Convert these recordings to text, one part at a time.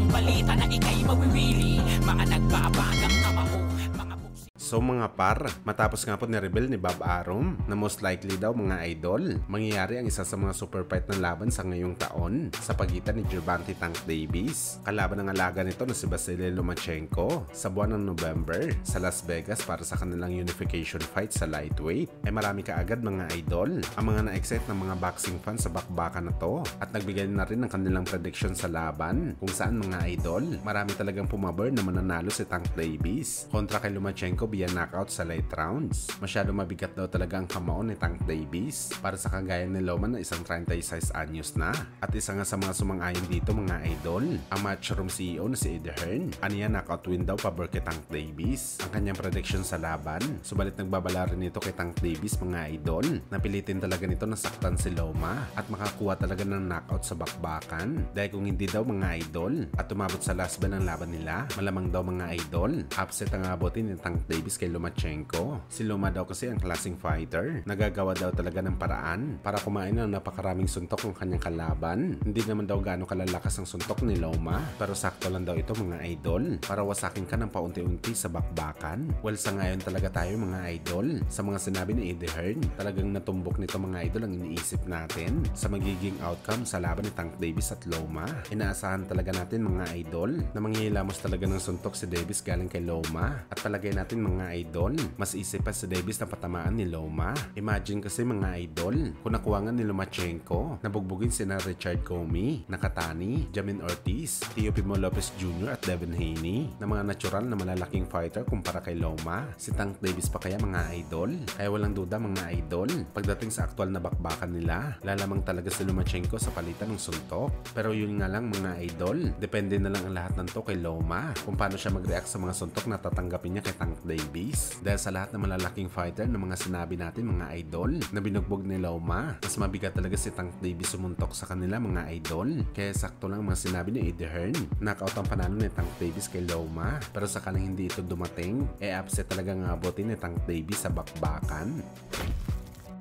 balita na ikay mawiwili. Mga nagbabagang kamao, mga buksi. So mga par, matapos nga po ni-reveal ni Bob Arum na most likely daw mga idol, mangyayari ang isa sa mga super fight na laban sa ngayong taon sa pagitan ni Gervonta Tank Davis kalaban ng alaga nito na si Vasily Lomachenko sa buwan ng November sa Las Vegas para sa kanilang unification fight sa lightweight. Ay marami kaagad mga idol ang mga na-excite ng mga boxing fans sa bakbakan na to at nagbigay na rin ng kanilang prediction sa laban kung saan mga idol, marami talagang pumabor na mananalo si Tank Davis kontra kay Lomachenko via knockout sa late rounds. Masyado mabigat daw talaga ang kamao ni Tank Davis para sa kagaya ni Loma na isang 36 anyos na. At isa nga sa mga sumang-ayon dito mga idol, ang Matchroom CEO na si Eddie Hearn. Aniya knockout win daw pabor kay Tank Davis ang kanyang prediction sa laban. Subalit nagbabala rin ito kay Tank Davis mga idol. Napilitin talaga nito na saktan si Loma at makakuha talaga ng knockout sa bakbakan. Dahil kung hindi daw mga idol at umabot sa last bell ang laban nila, malamang daw mga idol, upset ang abutin ni Tank Davis kay Lomachenko. Si Loma daw kasi ang klaseng fighter. Nagagawa daw talaga ng paraan para kumain ng napakaraming suntok ng kanyang kalaban. Hindi naman daw gaano kalalakas ang suntok ni Loma, pero sakto lang daw ito mga idol para wasakin ka ng paunti-unti sa bakbakan. Well, sa ngayon talaga tayo mga idol. Sa mga sinabi ni Eddie Hearn, talagang natumbok nito mga idol ang iniisip natin sa magiging outcome sa laban ni Tank Davis at Loma. Inaasahan talaga natin mga idol na manghihilamos talaga ng suntok si Davis galing kay Loma at palagay natin mga idol, mas isip pa si Davis na patamaan ni Loma. Imagine kasi mga idol, kung nakuha nga ni Lomachenko, nabugbugin sina Richard Comey, Nakatani, Jamin Ortiz, Teofimo Lopez Jr. at Devin Haney na mga natural na malalaking fighter kumpara kay Loma. Si Tank Davis pa kaya mga idol? Kaya walang duda mga idol, pagdating sa aktual na bakbakan nila, lalamang talaga si Lomachenko sa palitan ng suntok. Pero yun nga lang mga idol, depende na lang ang lahat ng to kay Loma kung paano siya mag-react sa mga suntok na tatanggapin niya kay Tank Davis. Dahil sa lahat ng malalaking fighter na mga sinabi natin mga idol na binugbog ni Loma, mas mabigat talaga si Tank Davis sumuntok sa kanila mga idol. Kaya sakto lang mga sinabi ni Eddie Hearn, knockout ang panalo ni Tank Davis kay Loma. Pero sakaling hindi ito dumating, upset talaga nga abutin ni Tank Davis sa bakbakan.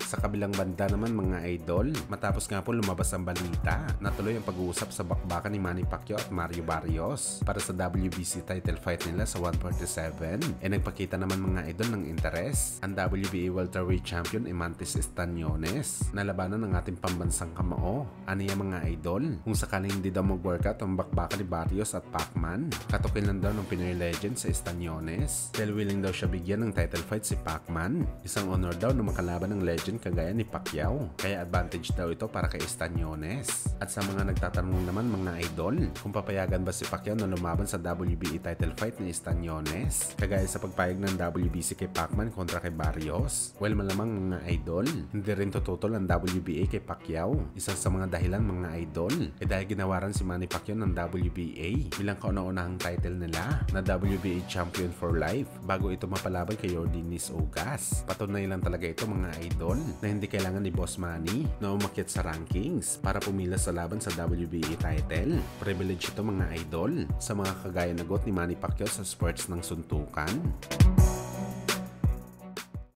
Sa kabilang banda naman mga idol, matapos nga po lumabas ang balita, natuloy ang pag-uusap sa bakbakan ni Manny Pacquiao at Mario Barrios para sa WBC title fight nila sa 147. Nagpakita naman mga idol ng interes ang WBA welterweight champion Imantis Estañones na labanan ng ating pambansang kamao. Aniya mga idol, kung sakaling hindi daw mag-workout ang bakbakan ni Barrios at Pacman, katukin lang daw ng Pinoy legend sa Estañones dahil willing daw siya bigyan ng title fight si Pacman. Isang honor daw na makalaban ng legend kagaya ni Pacquiao. Kaya advantage daw ito para kay Estañones. At sa mga nagtatanong naman mga idol, kung papayagan ba si Pacquiao na lumaban sa WBA title fight ni Estañones kagaya sa pagpayag ng WBC kay Pacman kontra kay Barrios? Well, malamang mga idol, hindi rin tututol ang WBA kay Pacquiao. Isa sa mga dahilan mga idol, dahil ginawaran si Manny Pacquiao ng WBA bilang kauna-unahang title nila na WBA champion for life bago ito mapalaban kay Yordenis Ugas. Patunay lang talaga ito mga idol na hindi kailangan ni Boss Manny na umakyat sa rankings para pumila sa laban sa WBA title. Privilege ito mga idol sa mga kagaya nagot ni Manny Pacquiao sa sports ng suntukan.